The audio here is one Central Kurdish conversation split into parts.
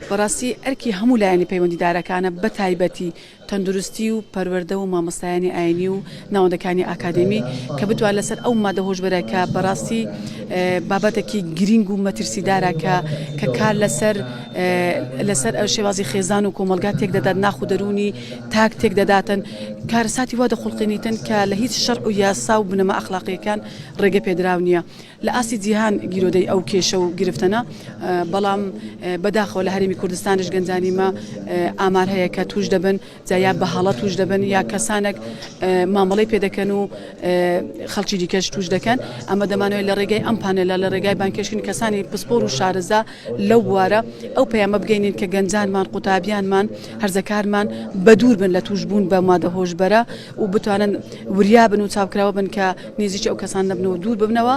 بەڕاستی ئەرکی هەموو لایەنی پەیوەندیدارەکانە بە تایبەتی تەندروستی و پەروەردە و مامۆستایانی ئاینی و ناوەندەکانی ئاکادمی کە بتوان لەسەر ئەو مادە هۆشبەرەکە بەڕاستی بابەتێکی گرنگ و مەترسیدارە کە کار لەسەر ئەو شێوازی خێزان و کۆمەلگا تێک دەدات ناخ و دەرونی تاک تێک دەداتن کارەساتی وا دەخڵقێنیتن کە لە هیچ شەرع و یاسا و بنەما ئەخلاقیەکان ڕێگە پێدراو نییە لە ئاسی جیهان گیرۆدەی ئەو کێشە و گرفتنە بەڵام بەداخەوە لە هەرێمی کوردستانش گەنجانیمە ئامار هەیە کە توش دەبن یا بە هەڵە توش دەبن یا کەسانێک مامەڵی پێدەکەن و خەڵکی دیکەش توش دەکەن ئەمە دەمانوێت لە ڕێگەی ئەم پانێلە لە ڕێگای بانکێشین کەسانی پسپۆر و شارەزا لەو بوارە ئەو پەیامە بگەینین کە گەنجانمان قوتابیانمان هەرزەکارمان بە دوور بن لە توش بوون بە مادە هۆشبەرە و بتوانن وریا بن و چاوکراوە بن کە نێزیی ئەو کەسان نەبنەوە دوور ببنەوە.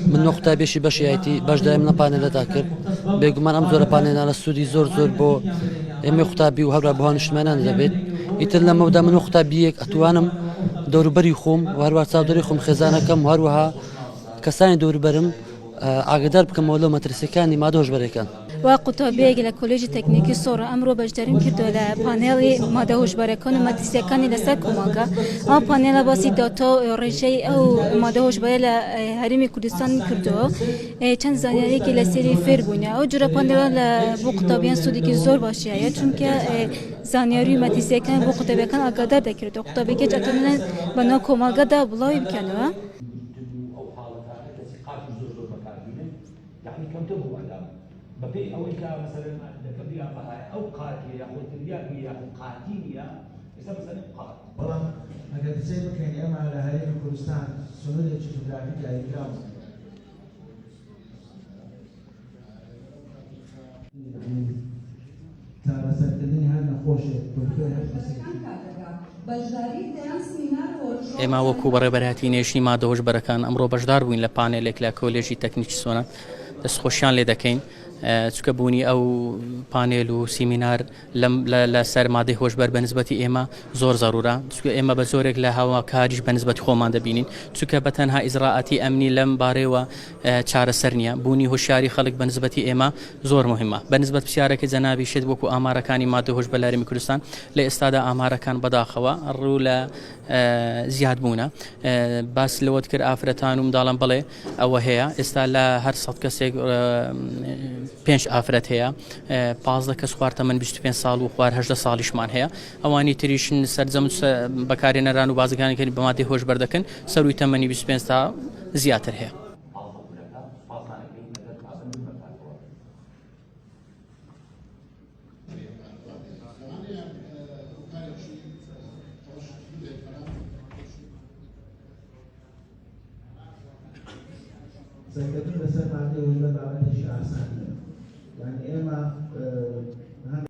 من نقطة بيشي بشياتي باش دائما بانيلا داكر بيقومان ام زور بانيلا على السودي زور بو امي خطابي وهبرا بوهان اجتماعنا دابت يتر لما بدا من خطابيك اتوانم دور بري خوم وهروار صاحب دوري خوم خزانه كم وهروها كساني دور برم اقدر بكم ولو مدرسكاني ما دوش بريكان وقطابيك لكوليجي تكنيكي صورة امرو بجدرين كردو لبانيلي ماده هوشبركان و مدرسكاني لسر كوماغا ام بانيلا باسي داتا رجي او ماده هوشبره لهرمي كردستان كردو چند زانياري كي لسيري فير بونا او جرا بانيلا لبو قطابيان سوديكي زور باشيه چونكه زانياري مدرسكان بو قطابيكان اقدر دكردو قطابيكي جاتمن بنا كوماغا دا بلاوي بكنوا يعني كم تبغوا على ببيع او انت مثلا كبيع او قاتل او ترياقي او قاتينيا يسمى مثلا قاتل. والله اگر تسيبك يعني اما على هرم كردستان سنوده فوتوغرافيك على الكرام تابستني هذا خوشه ئێمە وەکو بەڕێبەرهاتی نێژی مادە هۆشبەرەکان ئەمڕۆ بەشدار بووین لە پانێلێک لە کۆلێژی تەکنیکی سۆنات دەستخۆشیان لێ دەکەین چکە بوونی ئەو پانێل و سیمینار لەسەر مادەی هۆشبەر بە نسبەتی ئێمە زۆر زەرورە چکە ئێمە بە زۆرێک لە هاواکاریش بە نسبەتی خۆمان دەبینین چکە بە تەنها ئیزراعەتی ئەمنی لەم بارەوە چارەسەر نییە بوونی هۆشیاری خەڵک بە نسبەتی ئێمە زۆر مهمە بە نسبەت پرسیارێکی جەنابی شێت وەکو ئامارەکانی مادە هۆشبەر لە هەرێمی کوردستان لە ئێستادا ئامارەکان بەداخەوە ڕوو لە زیاد بوونە باس لەوەت کرد ئافرەتان و منداڵم بڵێ ئەوە هەیە ئێستا لە هەر 100 کەسێک 5 ئافرەت هەیە 15 کەس خواردە من 25 ساڵ و خوار 18 ساڵیشمان هەیە ئەوانی تریشن سەرجەم بەکارێنەران و بازرگانەکانی بە مادەی هۆشبەر دەکەن سەروی تەمەنی 25 تا زیاتر هەیە. سيكون بس ما عندي وجبة بعملها شيء أحسن يعني إما